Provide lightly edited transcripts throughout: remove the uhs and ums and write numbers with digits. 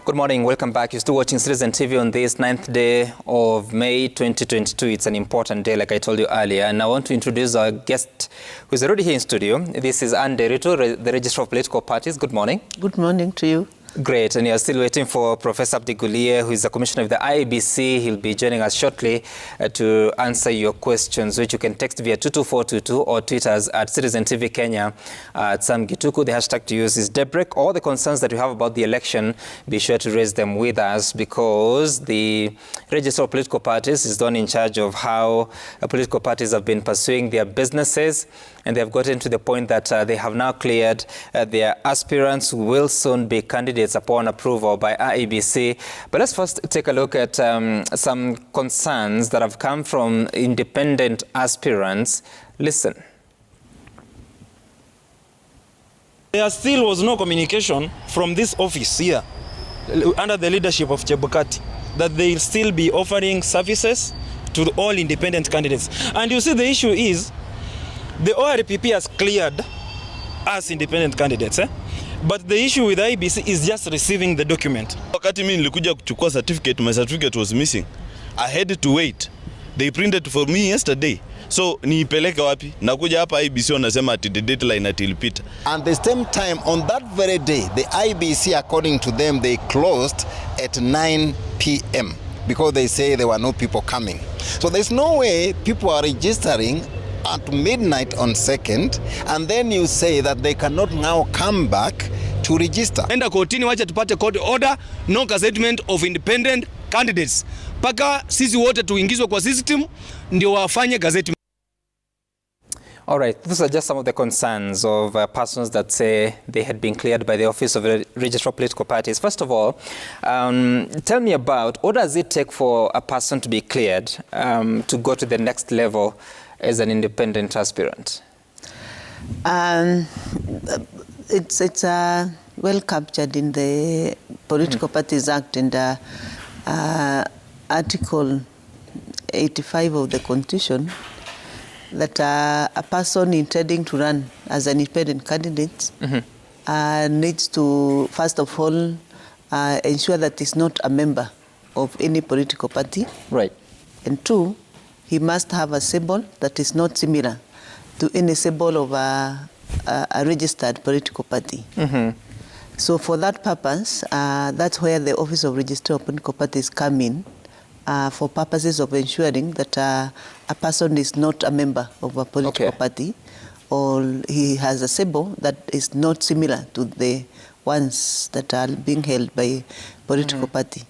Good morning, welcome back. You're still watching Citizen TV on this 9th day of May 2022. It's an important day, like I told you earlier. And I want to introduce our guest who's already here in studio. This is Anne Derito, the Registrar of Political Parties. Good morning. Good morning to you. Great. And you're still waiting for Professor Abdi Guliye, who is the Commissioner of the IEBC. He'll be joining us shortly to answer your questions, which you can text via 22422 or tweet us at Citizen TV Kenya at Sam Gituku. The hashtag to use is Debrek. All the concerns that you have about the election, be sure to raise them with us, because the Register of Political Parties is the one in charge of how political parties have been pursuing their businesses. And they have gotten to the point that they have now cleared their aspirants who will soon be candidates upon approval by IEBC. But let's first take a look at some concerns that have come from independent aspirants. Listen. There still was no communication from this office here, under the leadership of Chebukati, that they will still be offering services to all independent candidates. And you see, the issue is, the ORPP has cleared us independent candidates, but the issue with IEBC is just receiving the document. Wakati mimi nilikuja kuchukua certificate, my certificate was missing. I had to wait. They printed for me yesterday. So niipeleke wapi? Nakuja hapa IEBC wanasema ati the deadline atilipita. And the same time, on that very day, the IEBC, according to them, they closed at 9 p.m. because they say there were no people coming. So there's no way people are registering at midnight on 2nd, and then you say that they cannot now come back to register. Enda kotini, wacha tupate court order, no gazettement of independent candidates. Paka sisi wote tuingizwe kwa system ndio wafanye gazeti. All right, those are just some of the concerns of persons that say they had been cleared by the Office of the Registrar of Political Parties. First of all, tell me about what does it take for a person to be cleared to go to the next level as an independent aspirant? It's well captured in the Political Parties Act and Article 85 of the Constitution, that a person intending to run as an independent candidate needs to, first of all, ensure that he's not a member of any political party. Right. And two, he must have a symbol that is not similar to any symbol of a registered political party. So for that purpose, that's where the Office of Registrar of Political Parties come in, for purposes of ensuring that a person is not a member of a political party, or he has a symbol that is not similar to the ones that are being held by political party.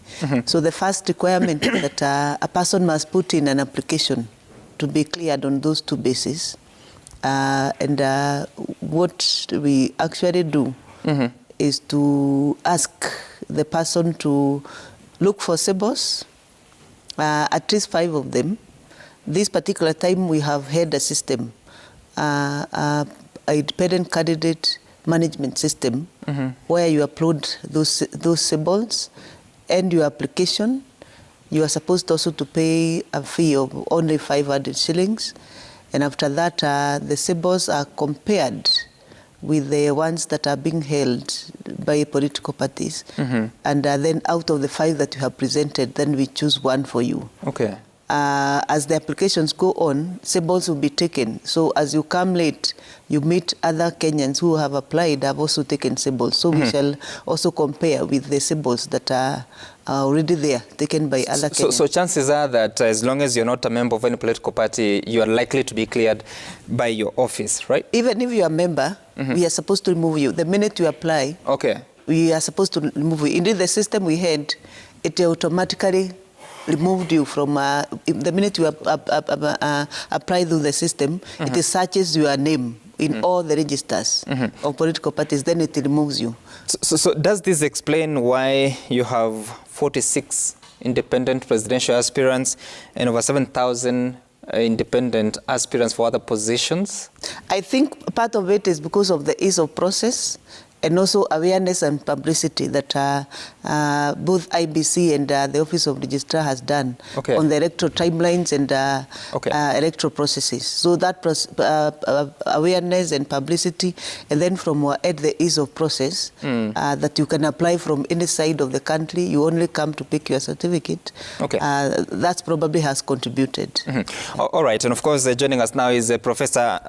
So the first requirement is that a person must put in an application to be cleared on those two bases. And what we actually do is to ask the person to look for symbols, at least 5 of them. This particular time we have had a system, a independent candidate management system, where you upload those symbols and your application. You are supposed also to pay a fee of only 500 shillings. And after that, the symbols are compared with the ones that are being held by political parties. And then out of the 5 that you have presented, then we choose one for you. Okay. As the applications go on, symbols will be taken. So as you come late, you meet other Kenyans who have applied, have also taken symbols. So we shall also compare with the symbols that are already there, taken by other Kenyans. So chances are that as long as you're not a member of any political party, you are likely to be cleared by your office, right? Even if you're a member, we are supposed to remove you. The minute you apply, we are supposed to remove you. Indeed, the system we had, it automatically removed you from, the minute you apply through the system, it searches your name in all the registers of political parties, then it removes you. So does this explain why you have 46 independent presidential aspirants and over 7,000 independent aspirants for other positions? I think part of it is because of the ease of process and also awareness and publicity that both IBC and the Office of Registrar has done on the electoral timelines and electoral processes. So that awareness and publicity, and then from our end, the ease of process that you can apply from any side of the country. You only come to pick your certificate. That probably has contributed. All right, and of course, joining us now is Professor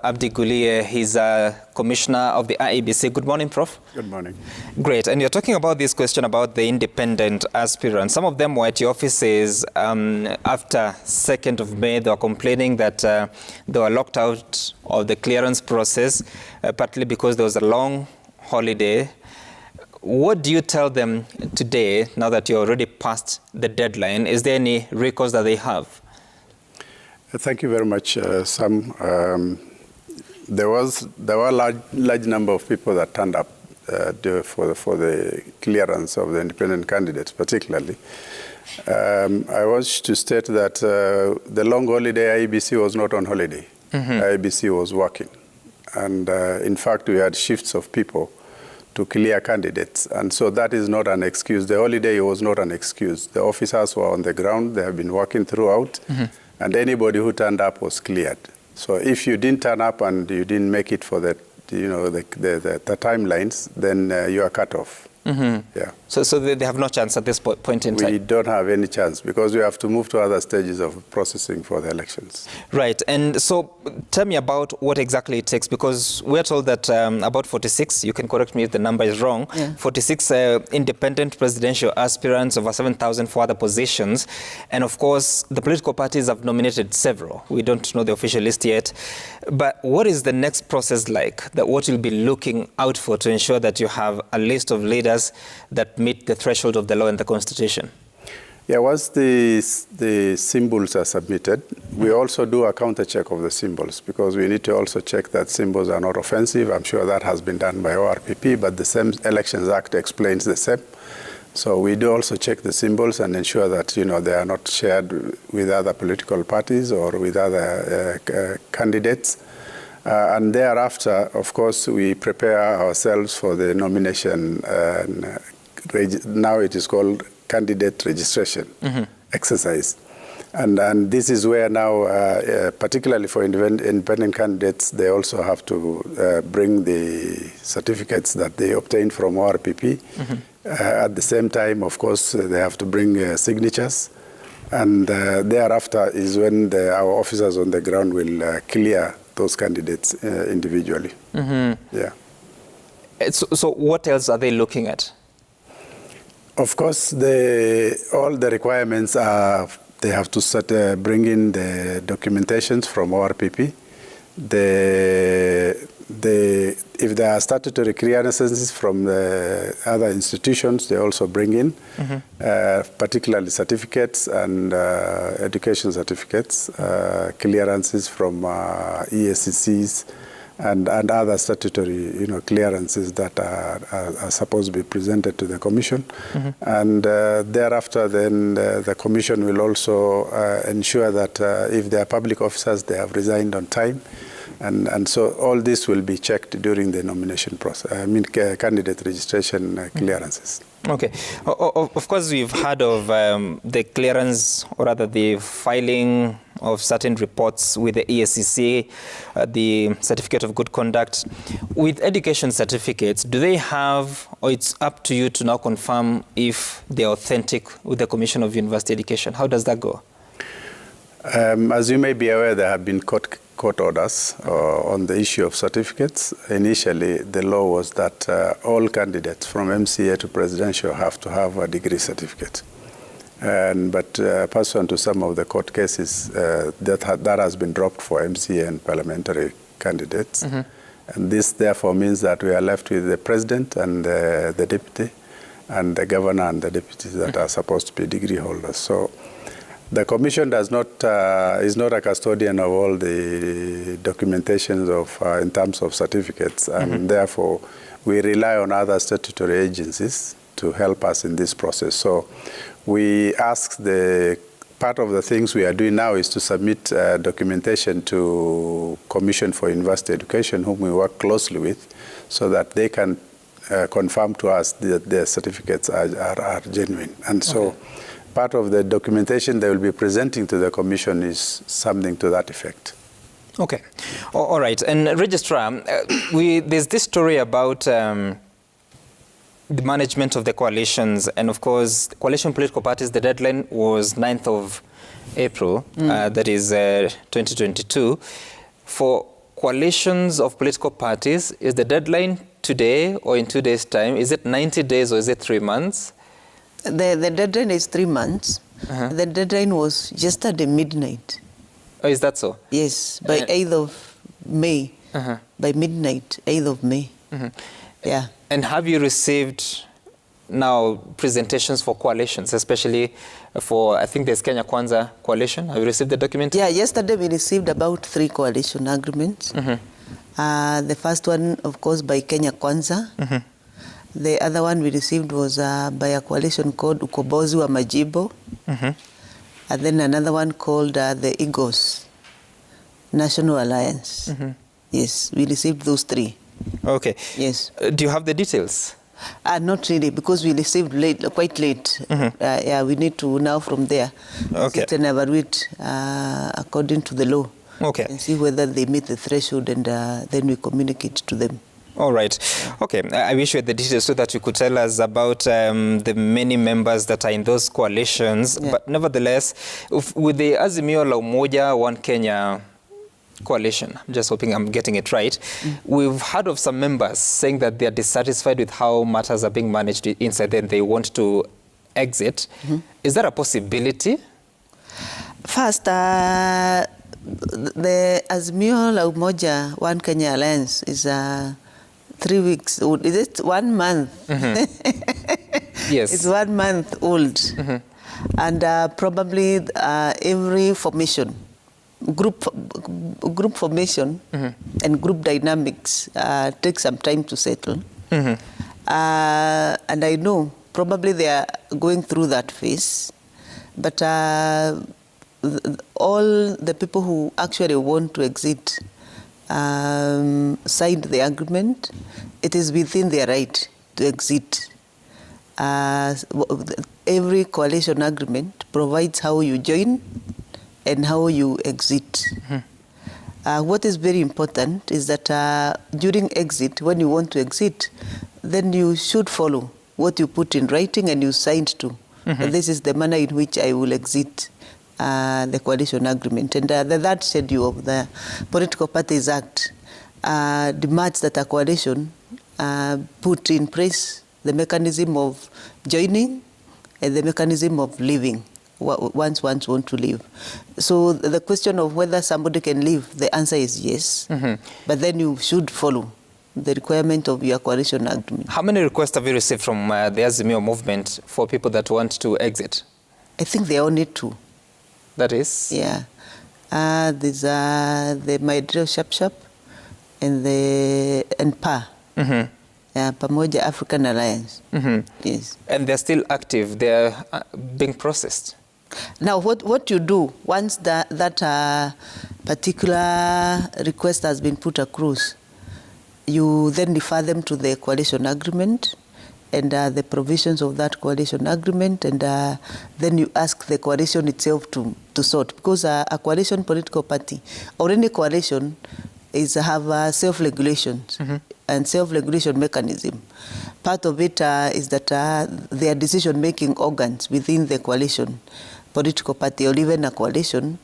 Abdi Guliye. He's a Commissioner of the IEBC. Good morning, Prof. Good morning. Great. And you're talking about this question about the independent aspirants. Some of them were at your offices after 2nd of May. They were complaining that they were locked out of the clearance process, partly because there was a long holiday. What do you tell them today, now that you're already past the deadline? Is there any recourse that they have? Thank you very much, Sam. There were a large number of people that turned up for the clearance of the independent candidates, particularly. I wish to state that the long holiday, IEBC was not on holiday. IEBC was working. And in fact, we had shifts of people to clear candidates. And so that is not an excuse. The holiday was not an excuse. The officers were on the ground. They have been working throughout. And anybody who turned up was cleared. So if you didn't turn up and you didn't make it for the timelines, then you are cut off. Yeah. So they have no chance at this point in time? We don't have any chance because we have to move to other stages of processing for the elections. Right. And so tell me about what exactly it takes, because we're told that about 46, you can correct me if the number is wrong, 46 independent presidential aspirants, over 7,000 for other positions. And of course, the political parties have nominated several. We don't know the official list yet. But what is the next process like? What you'll be looking out for to ensure that you have a list of leaders that meet the threshold of the law and the Constitution? Yeah, once the symbols are submitted, we also do a counter check of the symbols because we need to also check that symbols are not offensive. I'm sure that has been done by ORPP, but the same Elections Act explains the same. So we do also check the symbols and ensure that they are not shared with other political parties or with other candidates. And thereafter, of course, we prepare ourselves for the nomination. Now it is called candidate registration exercise. And this is where now, particularly for independent candidates, they also have to bring the certificates that they obtained from ORPP. At the same time, of course, they have to bring signatures. And thereafter is when our officers on the ground will clear those candidates individually. Yeah. So what else are they looking at? Of course, all the requirements are they have to bring in the documentations from ORPP. If there are statutory clearances from the other institutions, they also bring in, particularly certificates and education certificates, clearances from ESCCs and other statutory clearances that are supposed to be presented to the Commission. And thereafter, then the Commission will also ensure that if they are public officers, they have resigned on time. And so all this will be checked during the nomination process, candidate registration clearances. Okay. Of course, we've heard of the clearance, or rather the filing of certain reports with the ESCC, the Certificate of Good Conduct. With education certificates, do they have, or it's up to you to now confirm if they're authentic with the Commission of University Education? How does that go? As you may be aware, there have been court orders on the issue of certificates. Initially, the law was that all candidates from MCA to presidential have to have a degree certificate. But pursuant to some of the court cases, that has been dropped for MCA and parliamentary candidates. And this therefore means that we are left with the president and the deputy and the governor and the deputies that are supposed to be degree holders. So the Commission is not a custodian of all the documentations in terms of certificates, and therefore we rely on other statutory agencies to help us in this process. So we ask the part of the things we are doing now is to submit documentation to Commission for University Education, whom we work closely with, so that they can confirm to us that their certificates are genuine. And so part of the documentation they will be presenting to the Commission is something to that effect. Okay. All right. And Registrar, there's this story about the management of the coalitions. And of course, coalition political parties, the deadline was 9th of April, that is 2022. For coalitions of political parties, is the deadline today or in 2 days' time? Is it 90 days or is it 3 months? The deadline is 3 months. The deadline was yesterday midnight. Oh, is that so? Yes, by 8th of May. By midnight, 8th of May. Yeah. And have you received now presentations for coalitions, especially for, I think there's Kenya Kwanza coalition? Have you received the document? Yeah, yesterday we received about 3 coalition agreements. The first one, of course, by Kenya Kwanza. The other one we received was by a coalition called Ukombozi wa Majibo. And then another one called the Eagles National Alliance. Yes, we received those 3. Okay. Yes. Do you have the details? Not really, because we received late, quite late. Yeah, we need to now from there sit and evaluate according to the law. Okay. And see whether they meet the threshold, and then we communicate to them. All right. Okay. I wish you had the details so that you could tell us about the many members that are in those coalitions. Yeah. But nevertheless, with the Azimio la Umoja One Kenya coalition, I'm just hoping I'm getting it right, we've heard of some members saying that they are dissatisfied with how matters are being managed inside and they want to exit. Is that a possibility? First, the Azimio la Umoja One Kenya Alliance is 3 weeks old. Is it 1 month? Yes. It's 1 month old. And probably every formation, group formation and group dynamics take some time to settle. And I know probably they are going through that phase. But all the people who actually want to exit signed the agreement. It is within their right to exit. Every coalition agreement provides how you join and how you exit. What is very important is that during exit, when you want to exit, then you should follow what you put in writing and you signed to. This is the manner in which I will exit the coalition agreement. And the third schedule of the Political Parties Act demands that a coalition put in place the mechanism of joining and the mechanism of leaving once want to leave. So the question of whether somebody can leave, the answer is yes. But then you should follow the requirement of your coalition agreement. How many requests have you received from the Azimio movement for people that want to exit? I think they only 2. That is? Yeah. There's the Maendeleo Sharp and PA. Pamoja African Alliance. Yes. And they're still active. They're being processed. Now, what you do once that particular request has been put across, you then refer them to the coalition agreement and the provisions of that coalition agreement, and then you ask the coalition itself to sort, because a coalition political party or any coalition have self-regulations and self-regulation mechanism. Part of it is that there are decision-making organs within the coalition political party or even a coalition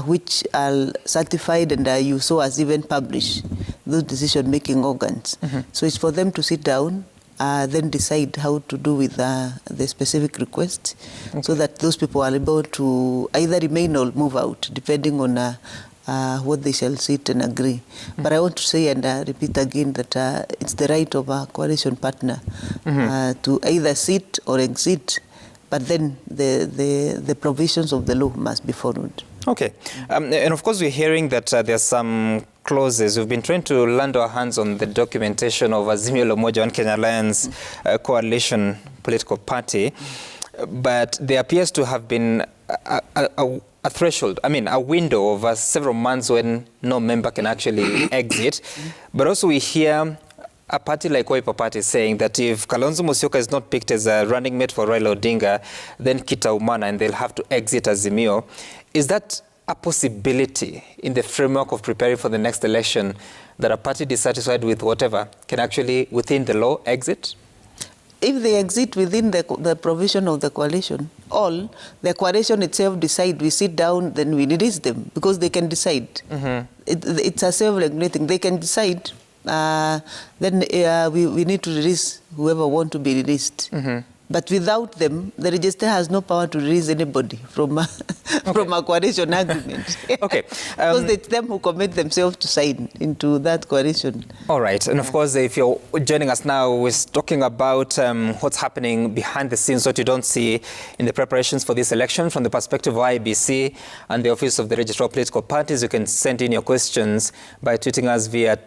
which are certified, and you so as even publish those decision-making organs. So it's for them to sit down, then decide how to do with the specific request, so that those people are able to either remain or move out, depending on what they shall sit and agree. But I want to say and repeat again that it's the right of a coalition partner to either sit or exit, but then the provisions of the law must be followed. Okay. And of course, we're hearing that there are some clauses. We've been trying to land our hands on the documentation of Azimio la Umoja One Kenya Alliance coalition political party, but there appears to have been a threshold, I mean, a window of several months when no member can actually exit. But also we hear a party like Wiper Party saying that if Kalonzo Musyoka is not picked as a running mate for Raila Odinga, then kitaumana and they'll have to exit Azimio. Is that a possibility in the framework of preparing for the next election that a party dissatisfied with whatever can actually, within the law, exit? If they exit within the provision of the coalition, the coalition itself decide, we sit down, then we release them, because they can decide. It's a self-regulating. They can decide, then we need to release whoever want to be released. But without them, the register has no power to release anybody from from a coalition agreement. Okay. Because it's them who commit themselves to sign into that coalition. All right. And of course, if you're joining us now, we're talking about what's happening behind the scenes, what you don't see in the preparations for this election from the perspective of IEBC and the Office of the Registrar of Political Parties. You can send in your questions by tweeting us via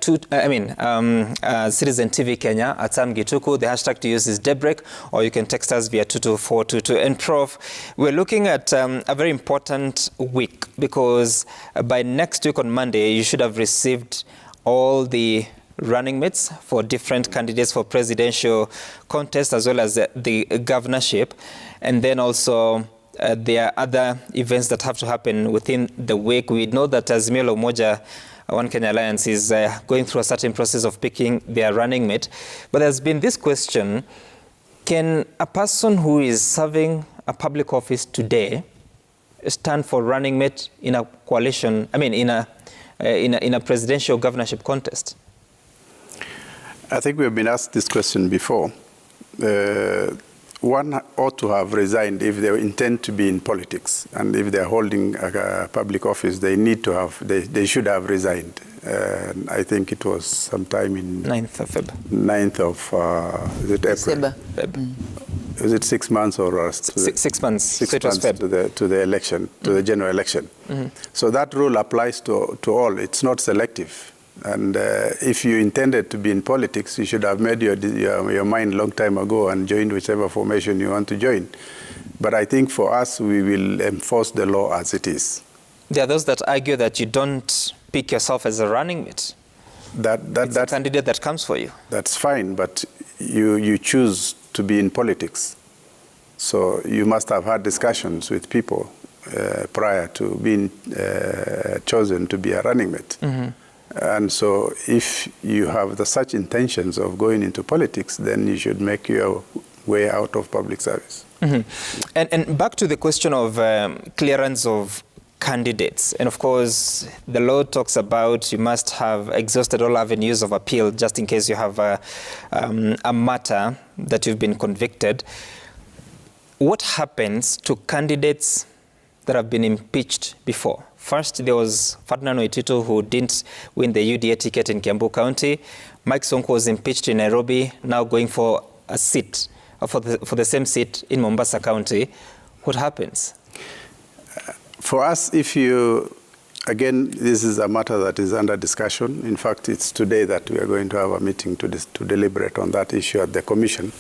Citizen TV Kenya at Sam Gituku. The hashtag to use is Debrek, or you can text us via 22422. And Prof, we're looking at a very important week, because by next week on Monday, you should have received all the running mates for different candidates for presidential contest as well as the governorship. And then also there are other events that have to happen within the week. We know that Azimio la Umoja One Kenya Alliance is going through a certain process of picking their running mate. But there's been this question: can a person who is serving a public office today stand for running mate in a coalition, in a presidential governorship contest? I think we've been asked this question before. One ought to have resigned if they intend to be in politics, and if they're holding a public office, they should have resigned. I think it was sometime in 9th of February. 9th of is it April? Feb. Was it 6 months or 6 months? 6 months to the election, to the general election. So that rule applies to all. It's not selective. And if you intended to be in politics, you should have made your mind a long time ago and joined whichever formation you want to join. But I think for us, we will enforce the law as it is. There are those that argue that you don't pick yourself as a running mate. It's a candidate that comes for you. That's fine, but you choose to be in politics. So you must have had discussions with people prior to being chosen to be a running mate. And so if you have such intentions of going into politics, then you should make your way out of public service. And back to the question of clearance of candidates. And of course, the law talks about you must have exhausted all avenues of appeal just in case you have a matter that you've been convicted. What happens to candidates that have been impeached before? First, there was Ferdinand Waititu, who didn't win the UDA ticket in Kiambu County. Mike Sonko was impeached in Nairobi, now going for a seat, for the same seat in Mombasa County. What happens? For us, again, this is a matter that is under discussion. In fact, it's today that we are going to have a meeting to deliberate on that issue at the Commission.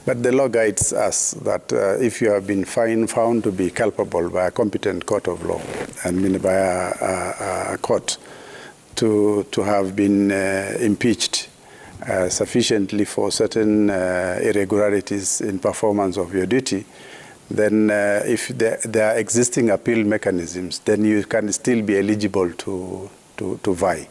But the law guides us that if you have been found to be culpable by a competent court of law, and by a court, to have been impeached sufficiently for certain irregularities in performance of your duty, then if there are existing appeal mechanisms, then you can still be eligible to vie.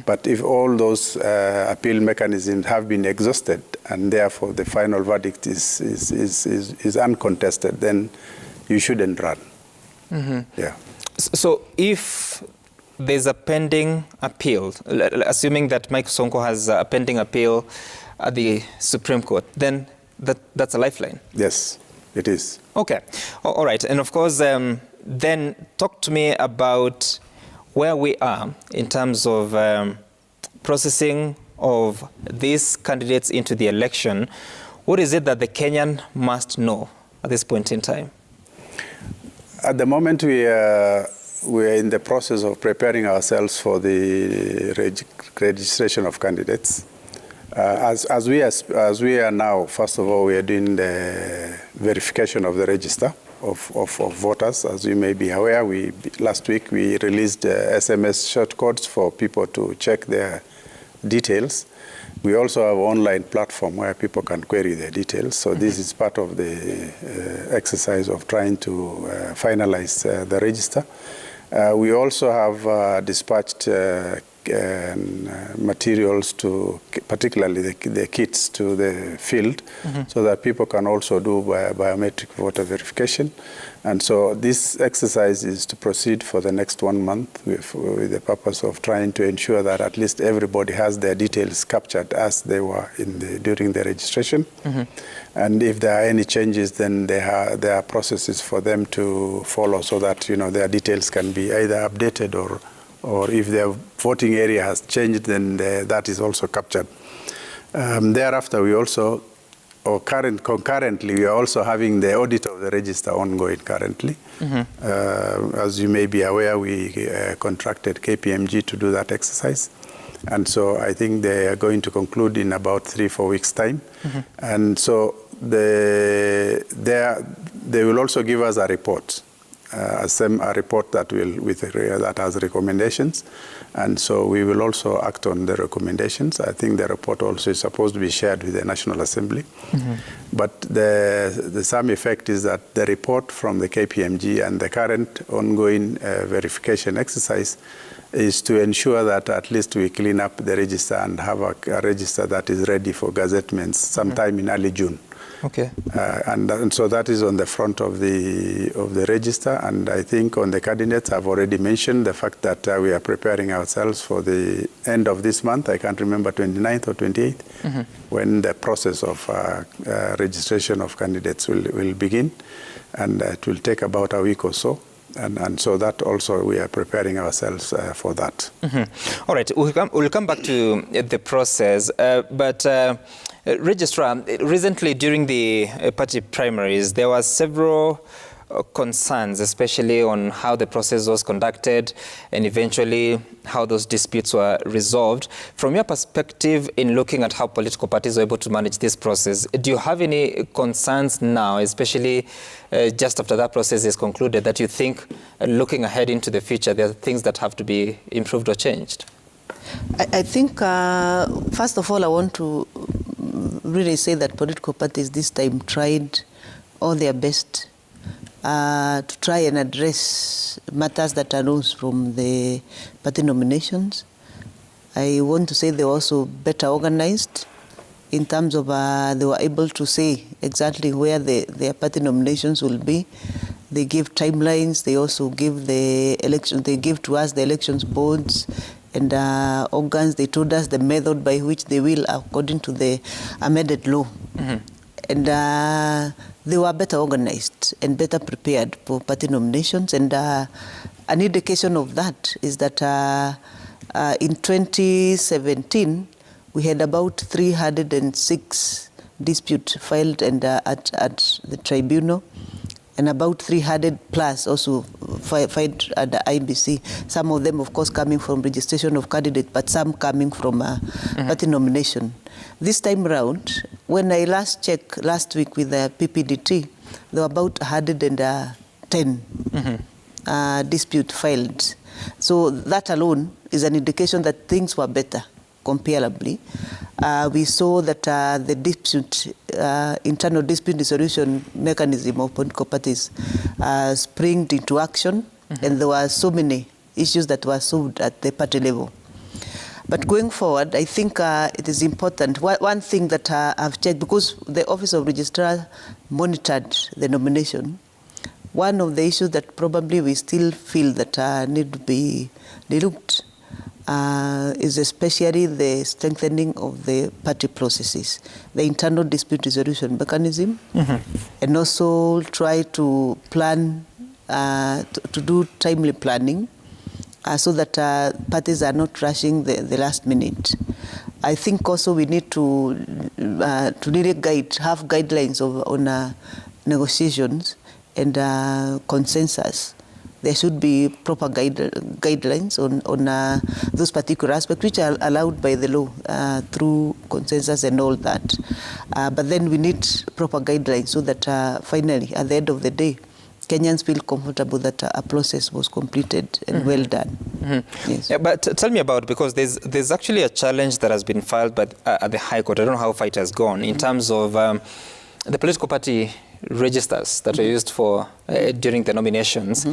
But if all those appeal mechanisms have been exhausted, and therefore the final verdict is uncontested, then you shouldn't run. Yeah. So if there's a pending appeal, assuming that Mike Sonko has a pending appeal at the Supreme Court, then that's a lifeline? Yes, it is. Okay. All right. And of course, then talk to me about where we are in terms of processing of these candidates into the election. What is it that the Kenyan must know at this point in time? At the moment, we are in the process of preparing ourselves for the registration of candidates. As we are now, first of all, we are doing the verification of the register. of voters. As you may be aware, last week we released SMS short codes for people to check their details. We also have an online platform where people can query their details. So this is part of the exercise of trying to finalize the register. We also have dispatched materials to, particularly the kits, to the field, so that people can also do biometric voter verification. And so this exercise is to proceed for the next 1 month with the purpose of trying to ensure that at least everybody has their details captured as they were during the registration. And if there are any changes, then there are processes for them to follow so that their details can be either updated or if their voting area has changed, then that is also captured. Thereafter, we also, concurrently, we are also having the audit of the register ongoing currently. As you may be aware, we contracted KPMG to do that exercise. And so I think they are going to conclude in about 3-4 weeks' time. And so they will also give us a report. A report that that has recommendations, and so we will also act on the recommendations. I think the report also is supposed to be shared with the National Assembly. But the sum effect is that the report from the KPMG and the current ongoing verification exercise is to ensure that at least we clean up the register and have a register that is ready for gazettements sometime in early June. Okay. And so that is on the front of the register, and I think on the candidates I've already mentioned the fact that we are preparing ourselves for the end of this month. I can't remember 29th or 28th when the process of registration of candidates will begin, and it will take about a week or so. And so that also we are preparing ourselves for that. All right, we'll come back to the process, but Registrar, recently during the party primaries, there were several concerns, especially on how the process was conducted and eventually how those disputes were resolved. From your perspective, in looking at how political parties were able to manage this process, do you have any concerns now, especially just after that process is concluded, that you think, looking ahead into the future, there are things that have to be improved or changed? I think, first of all, I want to really say that political parties this time tried all their best to try and address matters that arose from the party nominations. I want to say they were also better organized in terms of they were able to say exactly where their party nominations will be. They give timelines. They also give the election. They give to us the elections boards and organs. They told us the method by which they will, according to the amended law. And they were better organized and better prepared for party nominations. And an indication of that is that in 2017, we had about 306 disputes filed and, at the tribunal, and about 300 plus also filed at the IBC. Some of them, of course, coming from registration of candidates, but some coming from party nomination. This time around, when I last checked last week with the PPDT, there were about 110 dispute filed. So that alone is an indication that things were better, comparably. We saw that the dispute, internal dispute resolution mechanism of political parties springed into action, and there were so many issues that were solved at the party level. But going forward, I think it is important. One thing that I've checked, because the Office of Registrar monitored the nomination, one of the issues that probably we still feel that need to be looked is especially the strengthening of the party processes, the internal dispute resolution mechanism, and also try to plan, to do timely planning, so that parties are not rushing the last minute. I think also we need to really have guidelines on negotiations and consensus. There should be proper guidelines on those particular aspects, which are allowed by the law through consensus and all that. But then we need proper guidelines so that finally, at the end of the day, Kenyans feel comfortable that a process was completed and well done. Yes. Yeah, but tell me about, because there's actually a challenge that has been filed by at the High Court. I don't know how far it has gone in terms of the political party registers that were used for during the nominations.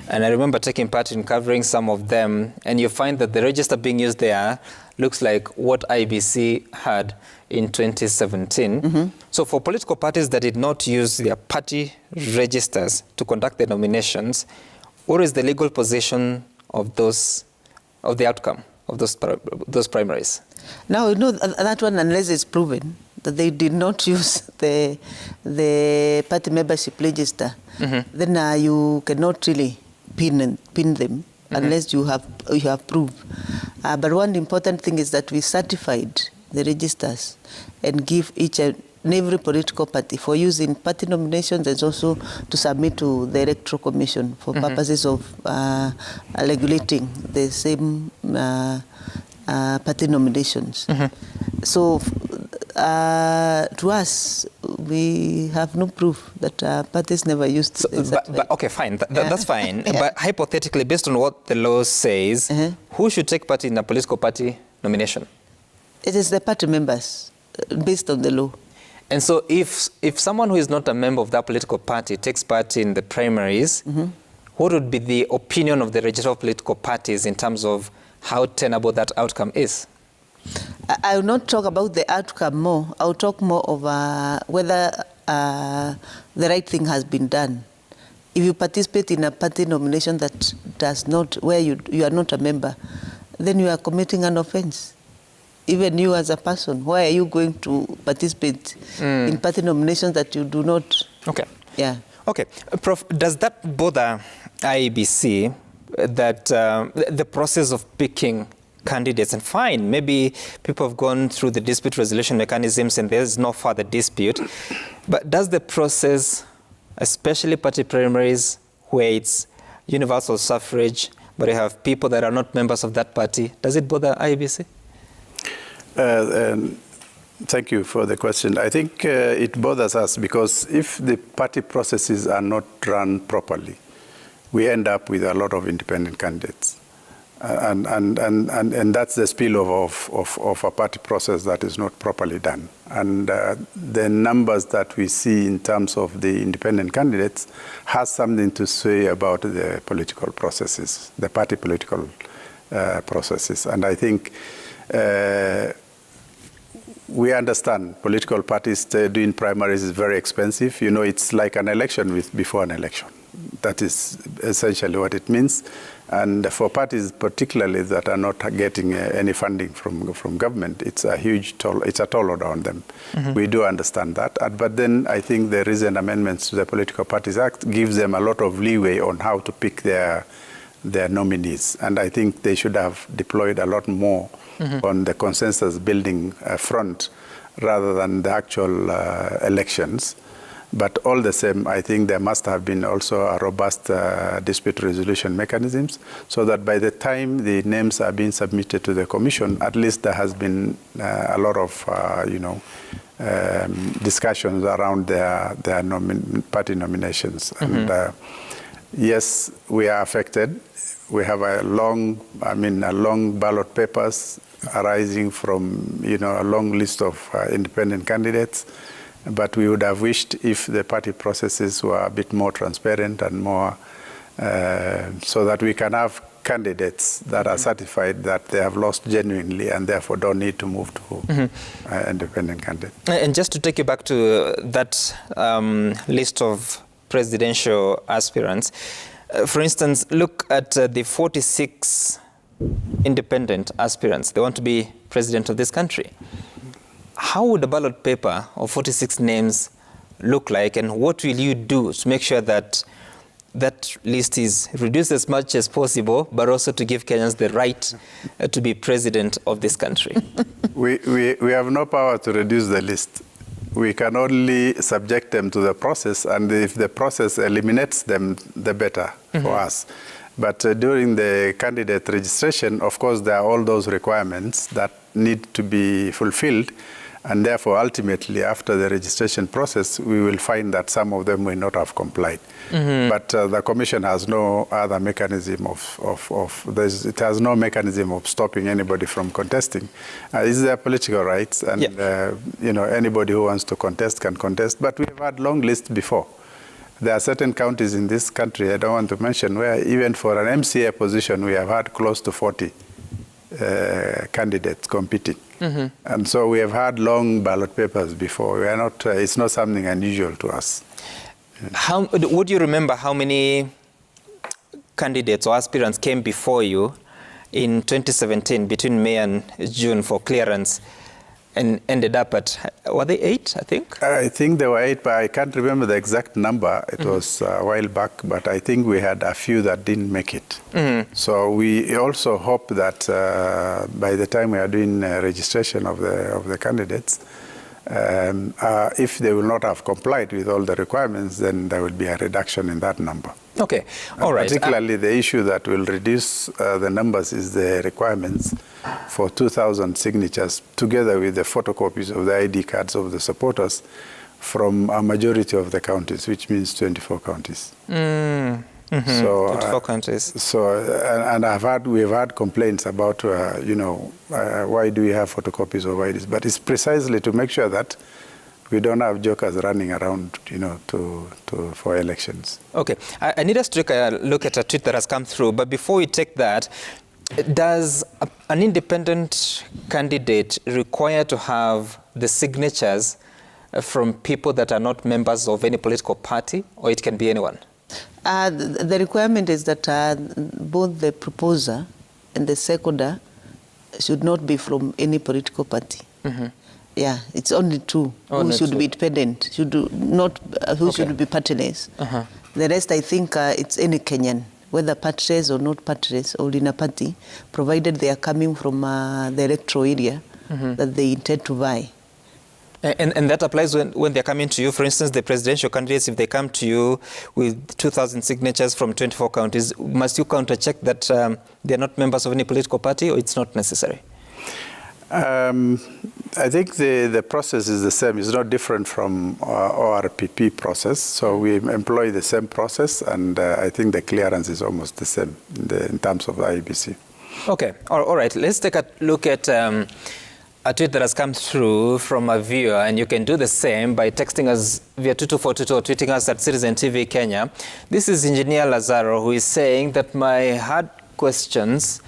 And I remember taking part in covering some of them, and you find that the register being used there looks like what IBC had in 2017. So for political parties that did not use their party registers to conduct the nominations, what is the legal position of the outcome of those primaries? Now, that one, unless it's proven that they did not use the party membership register, then you cannot really pin them unless you have proof. But one important thing is that we certified the registers and give each and every political party for use in party nominations, and also to submit to the Electoral Commission for purposes of regulating the same party nominations. So to us, we have no proof that parties never used but okay, fine. That's fine. But hypothetically, based on what the law says, who should take part in a political party nomination? It is the party members, based on the law. And so if someone who is not a member of that political party takes part in the primaries, what would be the opinion of the register of political parties in terms of how tenable that outcome is? I will not talk about the outcome more. I will talk more of whether the right thing has been done. If you participate in a party nomination that does not, where you are not a member, then you are committing an offense. Even you as a person, why are you going to participate in party nominations that you do not? Okay. Yeah. Okay. Prof, does that bother IEBC that the process of picking candidates, and fine, maybe people have gone through the dispute resolution mechanisms and there's no further dispute, but does the process, especially party primaries where it's universal suffrage, but you have people that are not members of that party, does it bother IEBC? Thank you for the question. I think it bothers us because if the party processes are not run properly, we end up with a lot of independent candidates. And that's the spillover of a party process that is not properly done. And the numbers that we see in terms of the independent candidates has something to say about the political processes, the party political processes. And I think we understand political parties doing primaries is very expensive. You know, it's like an election before an election. That is essentially what it means. And for parties, particularly that are not getting any funding from government, it's a huge toll. It's a toll on them. We do understand that. But then I think the recent amendments to the Political Parties Act gives them a lot of leeway on how to pick their nominees. And I think they should have deployed a lot more on the consensus building front rather than the actual elections. But all the same, I think there must have been also a robust dispute resolution mechanisms so that by the time the names are being submitted to the commission, at least there has been a lot of, discussions around their party nominations. And yes, we are affected. We have a long ballot papers arising from, a long list of independent candidates. But we would have wished if the party processes were a bit more transparent and more, so that we can have candidates that are certified that they have lost genuinely and therefore don't need to move to independent candidates. And just to take you back to that list of presidential aspirants, for instance, look at the 46 independent aspirants. They want to be president of this country. How would a ballot paper of 46 names look like, and what will you do to make sure that that list is reduced as much as possible, but also to give Kenyans the right to be president of this country? We have no power to reduce the list. We can only subject them to the process, and if the process eliminates them, the better for us. But during the candidate registration, of course, there are all those requirements that need to be fulfilled. And therefore, ultimately, after the registration process, we will find that some of them may not have complied. But the Commission has no other mechanism it has no mechanism of stopping anybody from contesting. It's their political rights, and anybody who wants to contest can contest. But we've had long lists before. There are certain counties in this country, I don't want to mention, where even for an MCA position, we have had close to 40 candidates competing. And so we have had long ballot papers before. We are not, it's not something unusual to us. Would you remember how many candidates or aspirants came before you in 2017 between May and June for clearance and ended up at, were they 8, I think? I think there were 8, but I can't remember the exact number. It was a while back, but I think we had a few that didn't make it. So we also hope that by the time we are doing registration of the candidates, if they will not have complied with all the requirements, then there will be a reduction in that number. Okay, all right. Particularly the issue that will reduce the numbers is the requirements for 2,000 signatures together with the photocopies of the ID cards of the supporters from a majority of the counties, which means 24 counties. So 24 counties. So, and we've had complaints about, why do we have photocopies of IDs? But it's precisely to make sure that we don't have jokers running around, for elections. Okay, I need us to take a look at a tweet that has come through. But before we take that, does an independent candidate require to have the signatures from people that are not members of any political party, or it can be anyone? The requirement is that both the proposer and the seconder should not be from any political party. Yeah, it's only two who should be independent, should be partyless. The rest, I think, it's any Kenyan, whether partyless or not partyless or in a party, provided they are coming from the electoral area that they intend to vie. And that applies when they're coming to you. For instance, the presidential candidates, if they come to you with 2,000 signatures from 24 counties, must you counter-check that they're not members of any political party, or it's not necessary? I think the process is the same. It's not different from ORPP process. So we employ the same process, and I think the clearance is almost the same in terms of the IEBC. Okay. All right. Let's take a look at a tweet that has come through from a viewer, and you can do the same by texting us via 22422 or tweeting us at Citizen TV Kenya. This is Engineer Lazaro, who is saying that my hard questions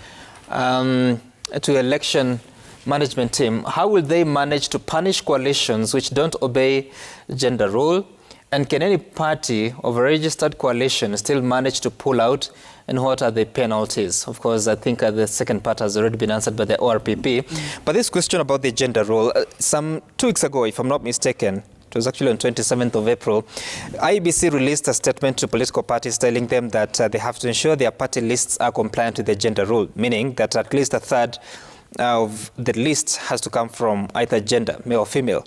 to election management team: how will they manage to punish coalitions which don't obey gender rule? And can any party of a registered coalition still manage to pull out? And what are the penalties? Of course, I think the second part has already been answered by the ORPP. But this question about the gender role, some 2 weeks ago, if I'm not mistaken, it was actually on 27th of April, IEBC released a statement to political parties telling them that they have to ensure their party lists are compliant with the gender rule, meaning that at least a third of the list has to come from either gender, male or female.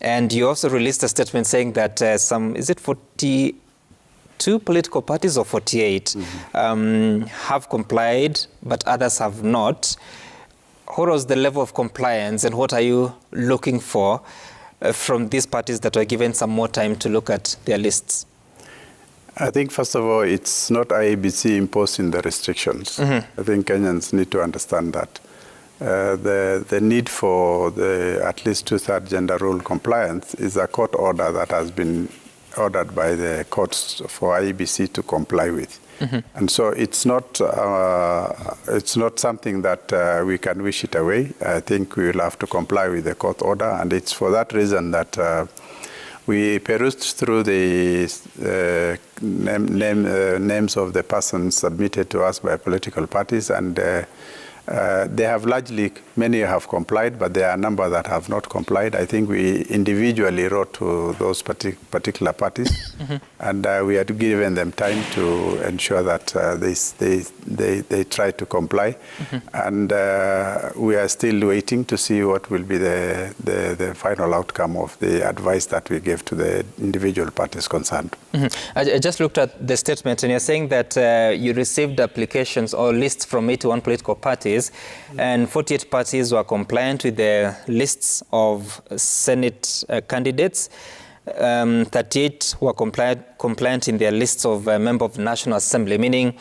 And you also released a statement saying that is it 42 political parties or 48 have complied, but others have not. What was the level of compliance, and what are you looking for from these parties that were given some more time to look at their lists? I think, first of all, it's not IEBC imposing the restrictions. I think Kenyans need to understand that. The need for the at least 2/3 gender rule compliance is a court order that has been ordered by the courts for IEBC to comply with. And so it's not something that we can wish it away. I think we will have to comply with the court order, and it's for that reason that we perused through the names of the persons submitted to us by political parties, and they have largely, many have complied, but there are a number that have not complied. I think we individually wrote to those particular parties, and we had given them time to ensure that they try to comply. And we are still waiting to see what will be the final outcome of the advice that we gave to the individual parties concerned. I just looked at the statement, and you're saying that you received applications or lists from 81 political parties, parties, and 48 parties were compliant with the lists of Senate candidates. 38 were compliant in their lists of member of the National Assembly, meaning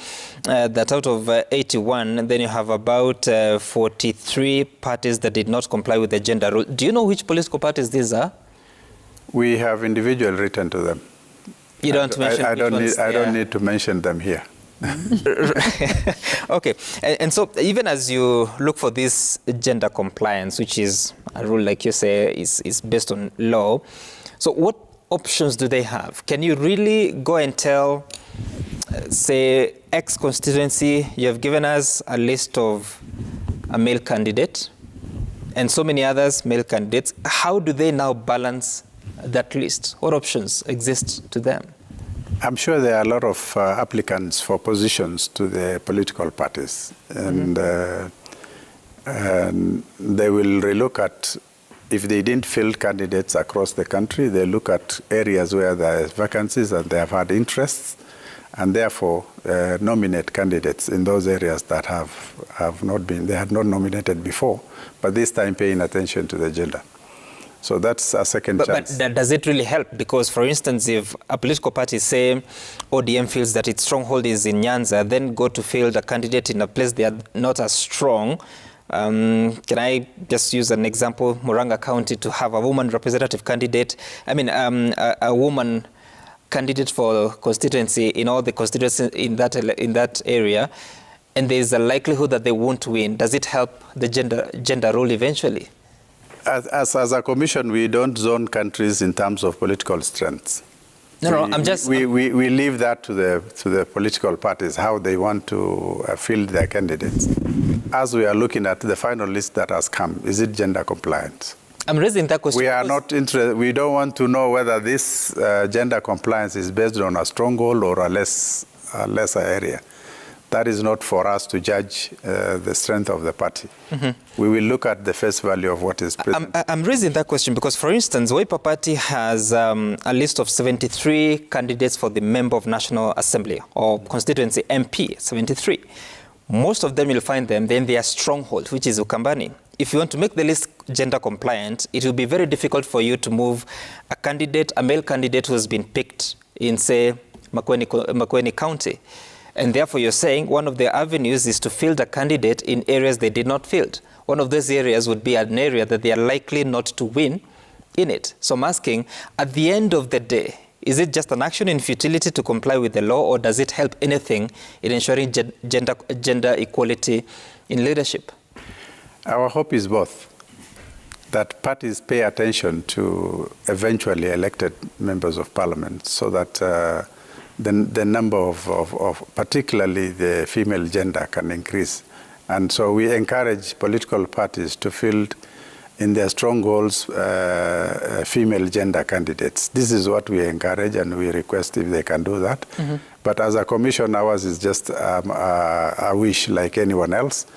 that out of 81, then you have about 43 parties that did not comply with the gender rule. Do you know which political parties these are? We have individual written to them. You don't mention I I don't need to mention them here. Okay, and so even as you look for this gender compliance, which is a rule, like you say, is based on law, so what options do they have? Can you really go and tell, say, X constituency, you have given us a list of a male candidate and so many others male candidates. How do they now balance that list? What options exist to them? I'm sure there are a lot of applicants for positions to the political parties, and they will relook at, if they didn't fill candidates across the country, they look at areas where there are vacancies and they have had interests, and therefore nominate candidates in those areas that have not been, they had not nominated before, but this time paying attention to the gender. So that's a second chance. But does it really help? Because, for instance, if a political party, say, ODM feels that its stronghold is in Nyanza, then go to field a candidate in a place they are not as strong. Can I just use an example, Murang'a County, to have a woman representative candidate, a woman candidate for constituency in all the constituencies in that area, and there's a likelihood that they won't win. Does it help the gender role eventually? As a commission, we don't zone countries in terms of political strengths. We leave that to the political parties, how they want to field their candidates. As we are looking at the final list that has come, is it gender compliant? I'm raising that question. We are not interested. We don't want to know whether this gender compliance is based on a stronghold or a lesser area. That is not for us to judge the strength of the party. We will look at the face value of what is present. I'm raising that question because, for instance, Wiper Party has a list of 73 candidates for the member of National Assembly or constituency MP, 73. Most of them, you'll find them in their stronghold, which is Ukambani. If you want to make the list gender compliant, it will be very difficult for you to move a male candidate who has been picked in, say, Makueni County. And therefore, you're saying one of the avenues is to field a candidate in areas they did not field. One of those areas would be an area that they are likely not to win in it. So I'm asking, at the end of the day, is it just an action in futility to comply with the law, or does it help anything in ensuring gender equality in leadership? Our hope is both, that parties pay attention to eventually elected members of parliament so that the number of particularly the female gender can increase. And so we encourage political parties to field in their strongholds female gender candidates. This is what we encourage, and we request if they can do that. But as a commission, ours is just a wish like anyone else.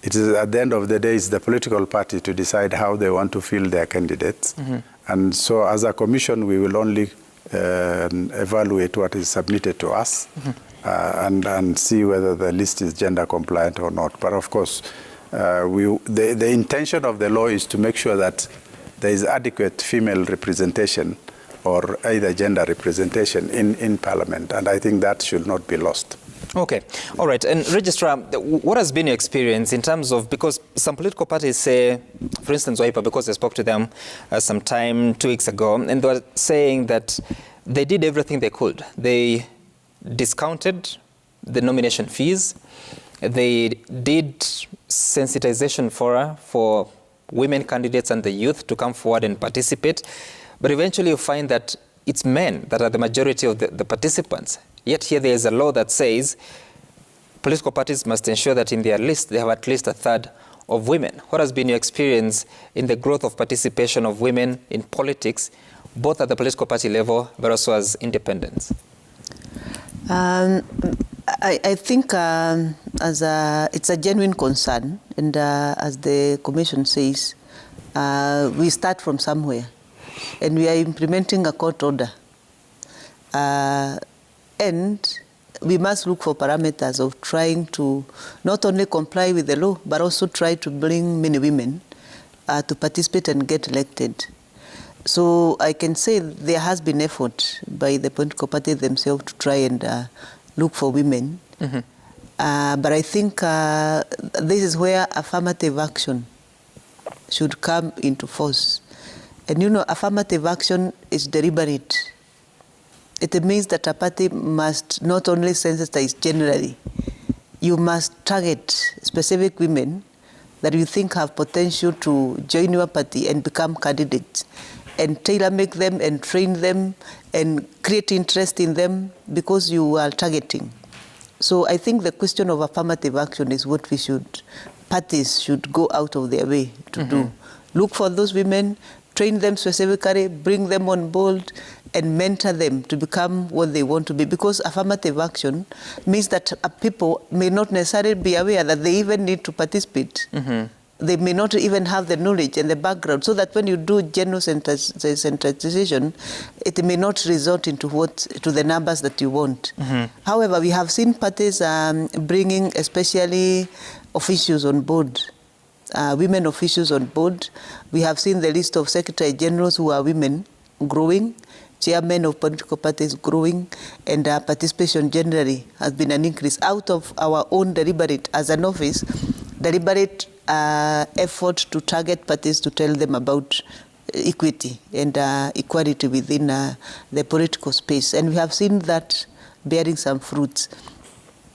It is, at the end of the day, it's the political party to decide how they want to field their candidates. And so as a commission, we will only evaluate what is submitted to us and see whether the list is gender compliant or not. But of course, the intention of the law is to make sure that there is adequate female representation or either gender representation in Parliament, and I think that should not be lost. Okay, all right. And Registrar, what has been your experience in terms of, because some political parties say, for instance, Wiper, because I spoke to them some time 2 weeks ago, and they were saying that they did everything they could. They discounted the nomination fees. They did sensitization for women candidates and the youth to come forward and participate. But eventually you find that it's men that are the majority of the participants. Yet here there is a law that says political parties must ensure that in their list they have at least a third of women. What has been your experience in the growth of participation of women in politics, both at the political party level but also as independents? I think it's a genuine concern, and as the Commission says, we start from somewhere, and we are implementing a court order. And we must look for parameters of trying to not only comply with the law, but also try to bring many women to participate and get elected. So I can say there has been effort by the political parties themselves to try and look for women. But I think this is where affirmative action should come into force. And you know, affirmative action is deliberate. It means that a party must not only sensitize generally, you must target specific women that you think have potential to join your party and become candidates, and tailor-make them and train them and create interest in them because you are targeting. So I think the question of affirmative action is what parties should go out of their way to do. Look for those women, train them specifically, bring them on board, and mentor them to become what they want to be. Because affirmative action means that people may not necessarily be aware that they even need to participate. They may not even have the knowledge and the background, so that when you do general sensitization, it may not result into to the numbers that you want. However, we have seen parties bringing especially officials on board, women officials on board. We have seen the list of secretary generals who are women growing, chairmen of political parties growing, and participation generally has been an increase out of our own deliberate, as an office, deliberate effort to target parties to tell them about equity and equality within the political space. And we have seen that bearing some fruits.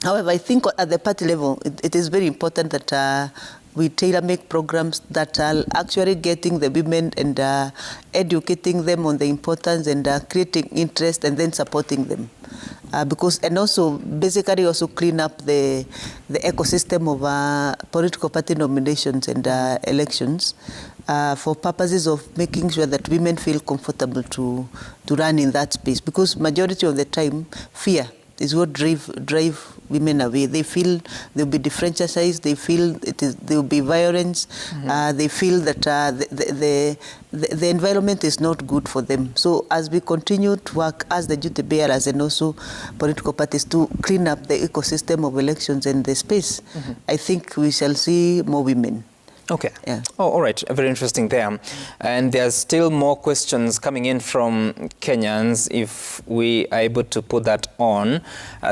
However, I think at the party level, it is very important that we tailor-make programs that are actually getting the women and educating them on the importance and creating interest and then supporting them. And also basically also clean up the ecosystem of political party nominations and elections for purposes of making sure that women feel comfortable to run in that space. Because majority of the time, fear is what drive women away. They feel they'll be disenfranchised. They feel there will be violence. They feel that the environment is not good for them. So as we continue to work as the duty bearers and also political parties to clean up the ecosystem of elections and the space, I think we shall see more women. Okay. Yeah. Oh, all right. Very interesting there. And there's still more questions coming in from Kenyans, if we are able to put that on.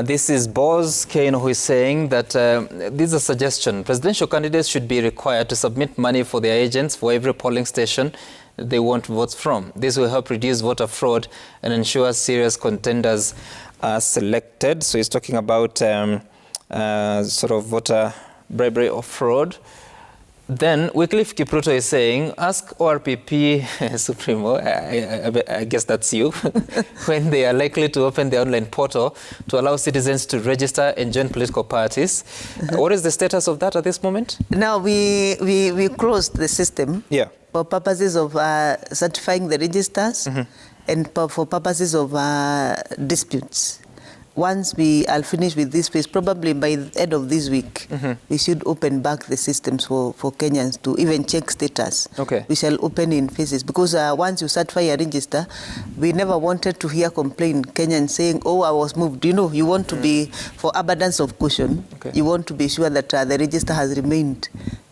This is Boz Kane, who is saying that this is a suggestion. Presidential candidates should be required to submit money for their agents for every polling station they want votes from. This will help reduce voter fraud and ensure serious contenders are selected. So he's talking about sort of voter bribery or fraud. Then Wycliffe Kipruto is saying, ask ORPP Supremo, I guess that's you, when they are likely to open the online portal to allow citizens to register and join political parties. What is the status of that at this moment? Now we closed the system for purposes of certifying the registers and for purposes of disputes. Once we are finished with this phase, probably by the end of this week, we should open back the systems for Kenyans to even check status. Okay. We shall open in phases because once you certify a register, we never wanted to hear complaint Kenyans saying, oh, I was moved. You know, you want to be, for abundance of caution, you want to be sure that the register has remained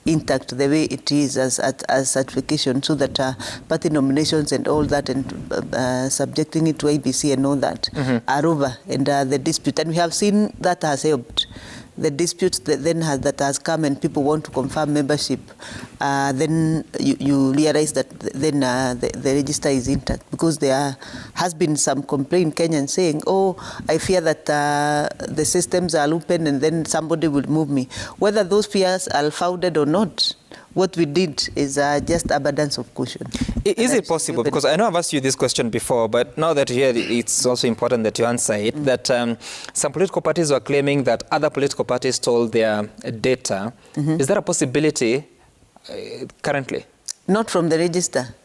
intact the way it is as certification, so that party nominations and all that and subjecting it to ABC and all that are over, and the dispute. And we have seen that has helped. The dispute that has come and people want to confirm membership, then you realize that then the register is intact, because there has been some complaint Kenyans saying, oh, I fear that the systems are open and then somebody will move me. Whether those fears are founded or not, what we did is just abundance of caution. Is it possible, because I know I've asked you this question before, but now that you're here, it's also important that you answer it, that some political parties were claiming that other political parties stole their data. Is that a possibility currently? Not from the register.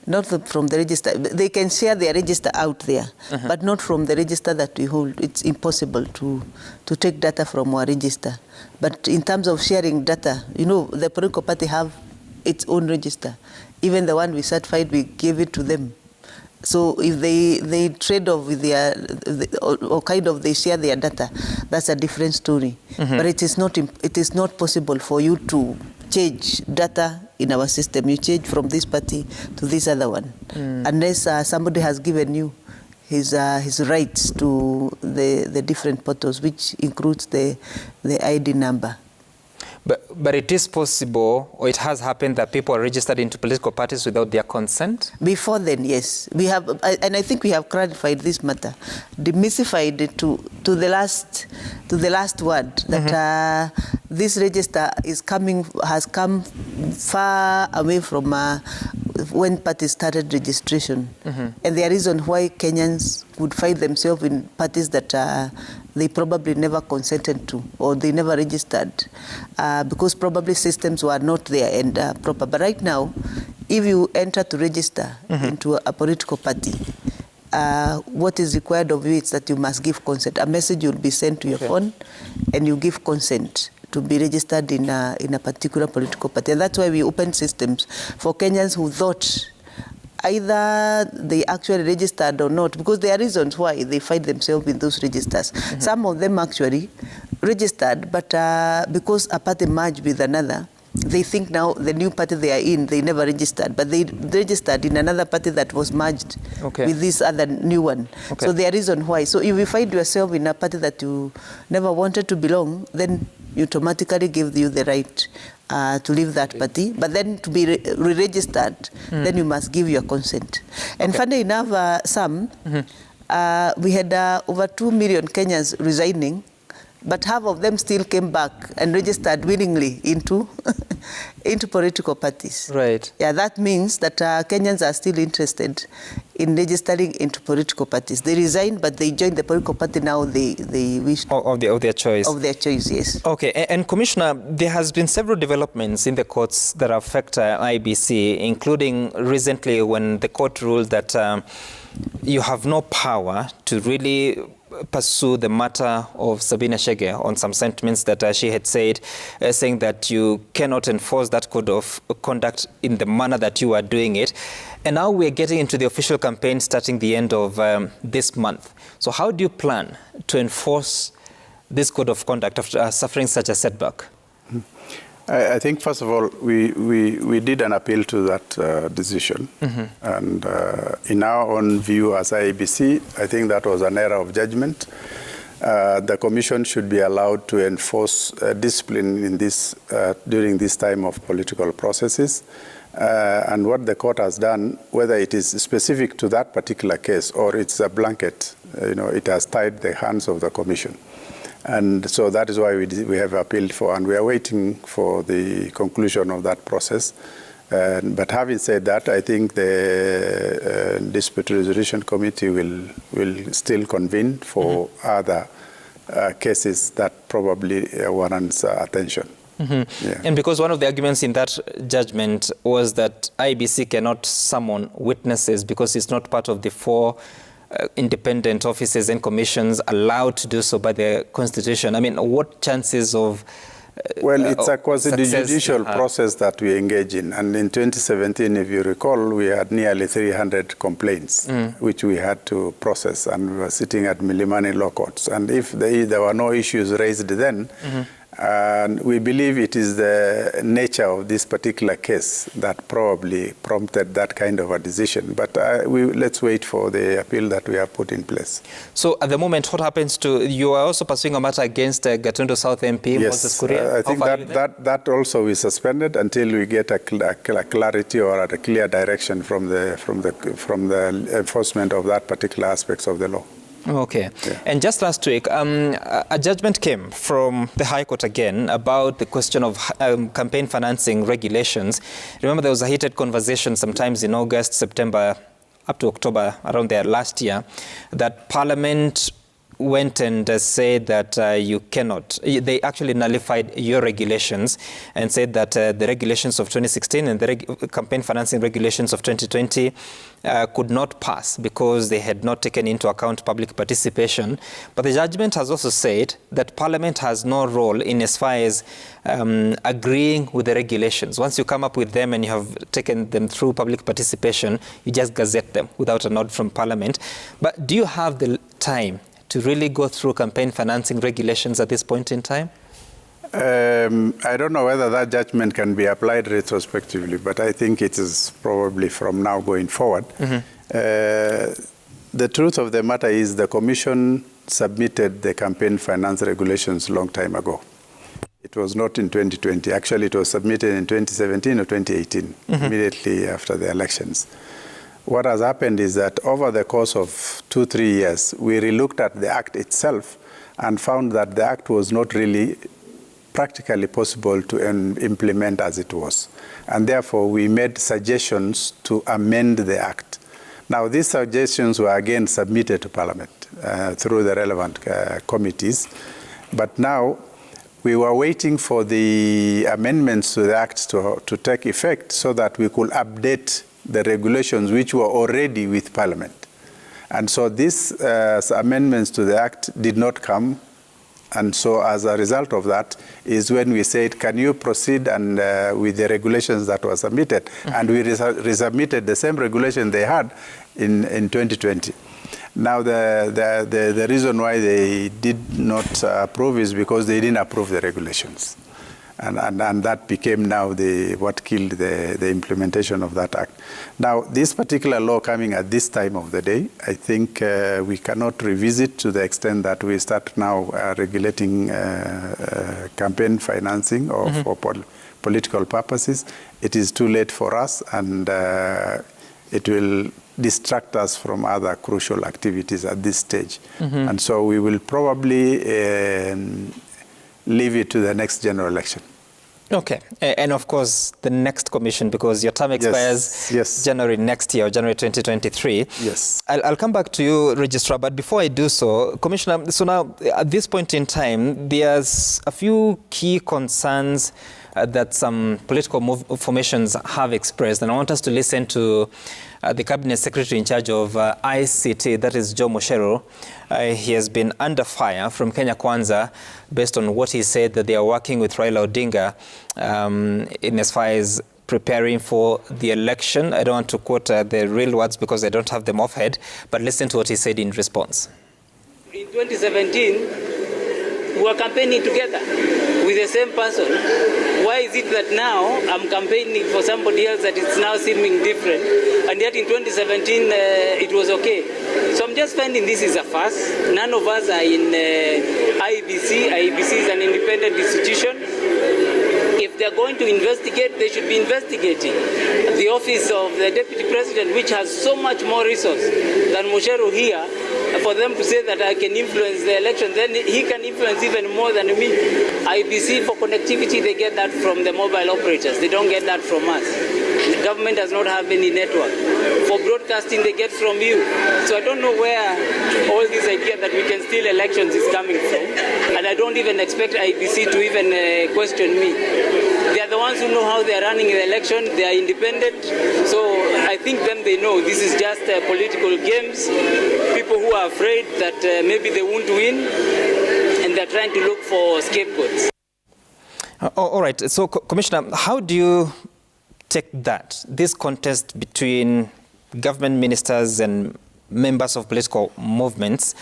Not from the register. They can share their register out there, but not from the register that we hold. It's impossible to take data from our register. But in terms of sharing data, you know, the political party have its own register. Even the one we certified, we gave it to them. So if they trade off with their, or kind of they share their data, that's a different story. But it is not possible for you to change data in our system. You change from this party to this other one, unless somebody has given you his rights to the different portals, which includes the ID number. But it is possible, or it has happened, that people are registered into political parties without their consent? Before then, yes. We have, and I think we have clarified this matter, demystified it to the last word, that this register has come far away from when parties started registration. And the reason why Kenyans would find themselves in parties that they probably never consented to, or they never registered, because probably systems were not there and proper. But right now, if you enter to register into a political party, what is required of you is that you must give consent. A message will be sent to your phone, and you give consent to be registered in a particular political party. And that's why we opened systems for Kenyans who thought either they actually registered or not, because there are reasons why they find themselves in those registers. Some of them actually registered, but because a party merged with another, they think now the new party they are in, they never registered, but they registered in another party that was merged with this other new one. So there are reasons why. So if you find yourself in a party that you never wanted to belong, then you automatically give you the right to leave that party. But then to be re-registered, then you must give your consent. And funny enough, we had over 2 million Kenyans resigning, but half of them still came back and registered willingly into political parties. Right. Yeah, that means that Kenyans are still interested in registering into political parties. They resigned, but they joined the political party now. They wish of their choice. Of their choice, yes. Okay, and Commissioner, there has been several developments in the courts that affect IBC, including recently when the court ruled that you have no power to really pursue the matter of Sabina Chege on some sentiments that she had said, saying that you cannot enforce that code of conduct in the manner that you are doing it. And now we're getting into the official campaign starting the end of this month. So how do you plan to enforce this code of conduct after suffering such a setback? I think, first of all, we did an appeal to that decision. And in our own view as IEBC, I think that was an error of judgment. The Commission should be allowed to enforce discipline in this, during this time of political processes. And what the court has done, whether it is specific to that particular case or it's a blanket, it has tied the hands of the Commission. And so that is why we have appealed for, and we are waiting for the conclusion of that process. But having said that, I think the Dispute Resolution Committee will still convene for other cases that probably warrants attention. Yeah. And because one of the arguments in that judgment was that IBC cannot summon witnesses because it's not part of the 4 independent offices and commissions allowed to do so by the Constitution. I mean, what chances of well, it's a quasi-judicial process that we engage in. And in 2017, if you recall, we had nearly 300 complaints, which we had to process, and we were sitting at Milimani law courts. And if there were no issues raised then, and we believe it is the nature of this particular case that probably prompted that kind of a decision. But let's wait for the appeal that we have put in place. So at the moment, what happens to, you are also pursuing a matter against Gatundu South MP, Moses Kuria? I think that also is suspended until we get a clarity or a clear direction from the enforcement of that particular aspects of the law. Okay. Yeah. And just last week, a judgment came from the High Court again about the question of campaign financing regulations. Remember, there was a heated conversation sometimes in August, September, up to October, around there last year, that Parliament went and said that you cannot. They actually nullified your regulations and said that the regulations of 2016 and the campaign financing regulations of 2020 could not pass because they had not taken into account public participation. But the judgment has also said that Parliament has no role in as far as agreeing with the regulations. Once you come up with them and you have taken them through public participation, you just gazette them without a nod from Parliament. But do you have the time to really go through campaign financing regulations at this point in time? I don't know whether that judgment can be applied retrospectively, but I think it is probably from now going forward. The truth of the matter is the Commission submitted the campaign finance regulations a long time ago. It was not in 2020. Actually, it was submitted in 2017 or 2018, immediately after the elections. What has happened is that over the course of 2-3 years, we relooked at the Act itself and found that the Act was not really practically possible to implement as it was. And therefore, we made suggestions to amend the Act. Now, these suggestions were again submitted to Parliament through the relevant committees. But now, we were waiting for the amendments to the Act to take effect so that we could update the regulations which were already with Parliament. And so these amendments to the Act did not come. And so as a result of that is when we said, can you proceed and with the regulations that were submitted? And we resubmitted the same regulation they had in 2020. Now, the reason why they did not approve is because they didn't approve the regulations. And that became now what killed the implementation of that act. Now, this particular law coming at this time of the day, I think we cannot revisit to the extent that we start now regulating campaign financing or for political purposes. It is too late for us, and it will distract us from other crucial activities at this stage. And so we will probably leave it to the next general election. Okay. And of course, the next commission, because your term expires January next year, January 2023. Yes. I'll come back to you, Registrar, but before I do so, Commissioner, so now at this point in time, there's a few key concerns that some political formations have expressed, and I want us to listen to the Cabinet Secretary in charge of ICT, that is Joe Mucheru. He has been under fire from Kenya Kwanza based on what he said that they are working with Raila Odinga in as far as preparing for the election. I don't want to quote the real words because I don't have them offhand, but listen to what he said in response. In 2017, we were campaigning together with the same person. Why is it that now I'm campaigning for somebody else that it's now seeming different, and yet in 2017 it was okay? So I'm just finding this is a farce. None of us are in IEBC. IEBC is an independent institution. If they're going to investigate, they should be investigating the office of the Deputy President, which has so much more resource than Mucheru here. For them to say that I can influence the election, then he can influence even more than me. IBC for connectivity, they get that from the mobile operators. They don't get that from us. The government does not have any network. For broadcasting, they get from you. So I don't know where all this idea that we can steal elections is coming from. And I don't even expect IBC to even question me. They are the ones who know how they are running the election. They are independent. So I think then they know this is just political games. People who are afraid that maybe they won't win, and they're trying to look for scapegoats. All right. So, Commissioner, how do you take this contest between government ministers and members of political movements?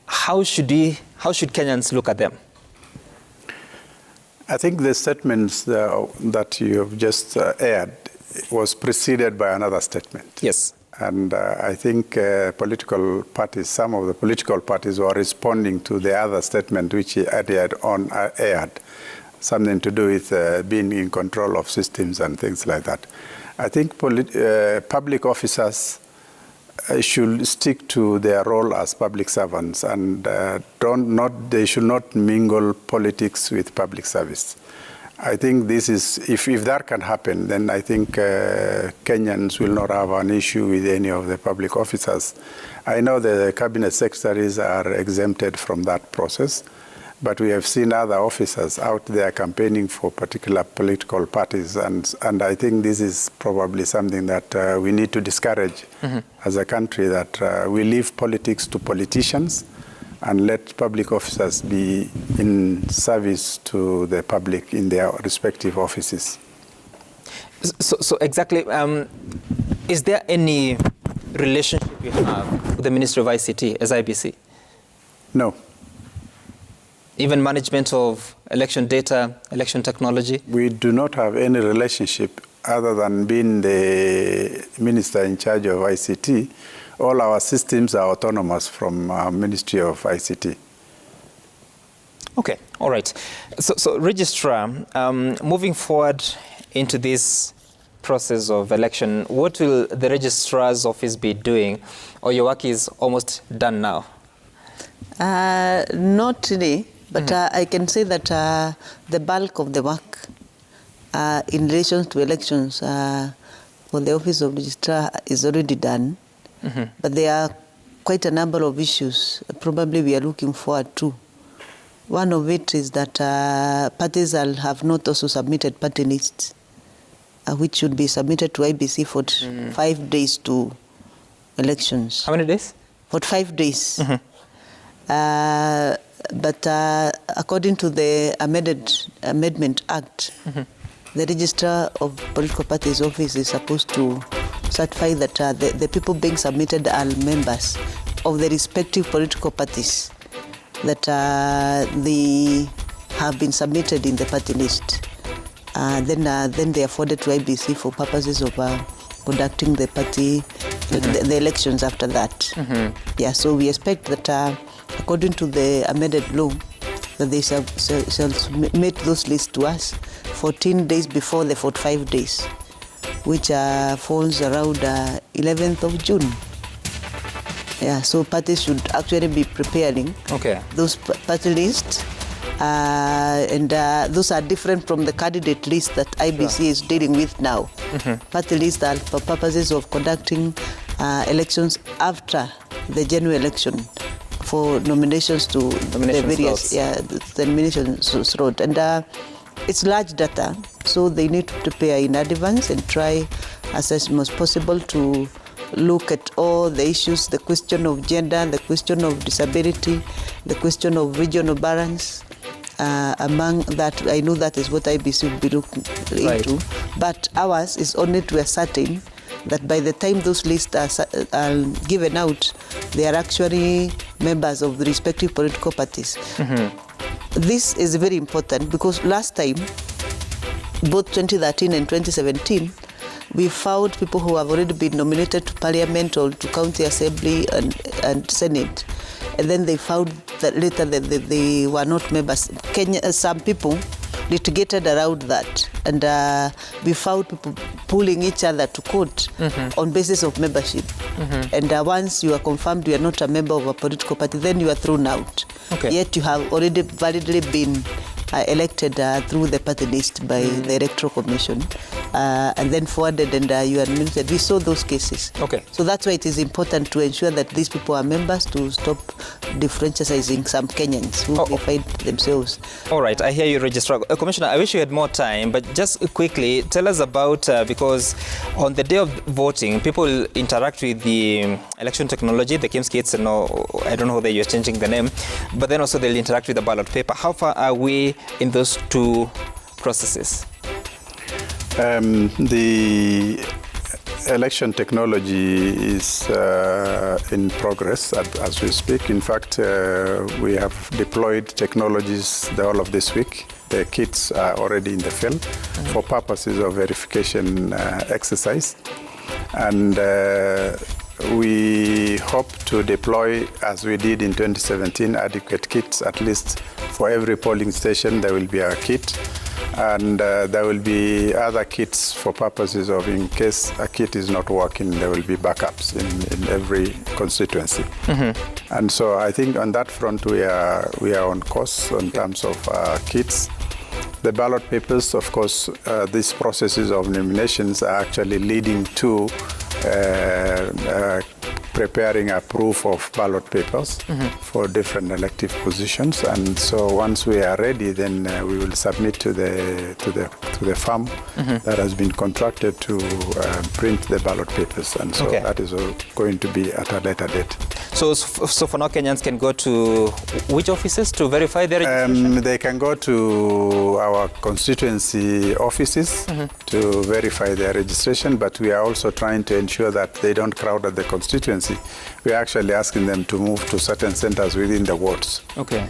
How should Kenyans look at them? I think the statements that you have just aired was preceded by another statement. Yes. And I think political parties, some of the political parties were responding to the other statement which he aired something to do with being in control of systems and things like that. I think public officers should stick to their role as public servants, and they should not mingle politics with public service. I think this is, if that can happen, then I think Kenyans will not have an issue with any of the public officers. I know the cabinet secretaries are exempted from that process, but we have seen other officers out there campaigning for particular political parties, and I think this is probably something that we need to discourage as a country, that we leave politics to politicians and let public officers be in service to the public in their respective offices. So exactly, is there any relationship you have with the Ministry of ICT as IBC? No. Even management of election data, election technology? We do not have any relationship other than being the minister in charge of ICT. All our systems are autonomous from Ministry of ICT. Okay, all right. So Registrar, moving forward into this process of election, what will the Registrar's office be doing, or your work is almost done now? Not today, but I can say that the bulk of the work in relation to elections for the Office of Registrar is already done. But there are quite a number of issues probably we are looking forward to. One of it is that parties have not also submitted party lists, which should be submitted to IBC for 5 days to elections. How many days? For 5 days. But according to the Amendment Act, the Registrar of Political Parties Office is supposed to certify that the people being submitted are members of the respective political parties that they have been submitted in the party list. Then they are forwarded to IBC for purposes of conducting the party, the elections after that. Yeah, so we expect that according to the amended law, that they shall submit those lists to us 14 days before the 45 days, which falls around 11th of June. Yeah, so parties should actually be preparing those party lists, and those are different from the candidate list that IBC is dealing with now. Party lists are for purposes of conducting elections after the general election for nominations to the various the nomination slot. And it's large data, so they need to prepare in advance and try as much as possible to look at all the issues, the question of gender, the question of disability, the question of regional balance. Among that, I know that is what IBC will be looking into, but ours is only to ascertain that by the time those lists are given out, they are actually members of the respective political parties. This is very important because last time, both 2013 and 2017, we found people who have already been nominated to Parliament or to County Assembly and Senate, and then they found that later that they were not members. Some people litigated around that, and we found people pulling each other to court on basis of membership. And once you are confirmed you are not a member of a political party, then you are thrown out. Yet you have already validly been elected through the party list by the Electoral Commission, and then forwarded, and you are admitted. We saw those cases. So that's why it is important to ensure that these people are members, to stop differentiating some Kenyans who may find themselves. All right, I hear you, Registrar. Commissioner, I wish you had more time, but just quickly tell us about, because on the day of voting, people interact with the election technology, the KIMS kits, and I don't know whether you're changing the name, but then also they'll interact with the ballot paper. How far are we in those two processes? The election technology is in progress as we speak. In fact, we have deployed technologies the whole of this week. The kits are already in the field for purposes of verification exercise. And we hope to deploy, as we did in 2017, adequate kits. At least for every polling station there will be a kit, and there will be other kits for purposes of, in case a kit is not working, there will be backups in every constituency. And so I think on that front we are on course in terms of kits. The ballot papers, of course, these processes of nominations are actually leading to preparing a proof of ballot papers for different elective positions, and so once we are ready, then we will submit to the firm that has been contracted to print the ballot papers, and so that is going to be at a later date. So for now, Kenyans can go to which offices to verify their registration? They can go to our constituency offices to verify their registration, but we are also trying to ensure that they don't crowd at the constituency. We're actually asking them to move to certain centers within the wards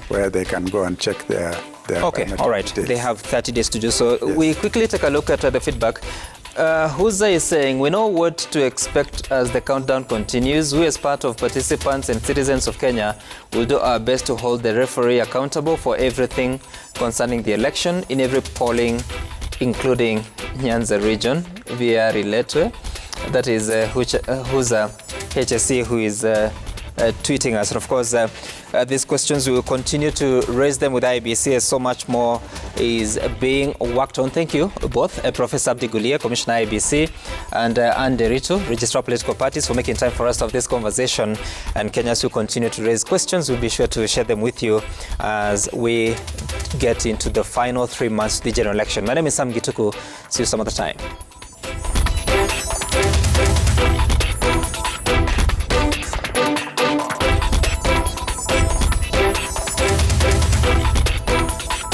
where they can go and check their all right. details. They have 30 days to do so. Yes. We quickly take a look at the feedback. Huza is saying, we know what to expect as the countdown continues. We as part of participants and citizens of Kenya will do our best to hold the referee accountable for everything concerning the election in every polling, including Nyanza region, via Riletwe. That is Huza HSC who is tweeting us. And of course, these questions, we will continue to raise them with IEBC as so much more is being worked on. Thank you both, Professor Abdi Guliye, Commissioner IEBC, and Anne Derito, Registrar of Political Parties, for making time for us to have this conversation. And Kenyans will continue to raise questions. We'll be sure to share them with you as we get into the final 3 months of the general election. My name is Sam Gituku. See you some other time.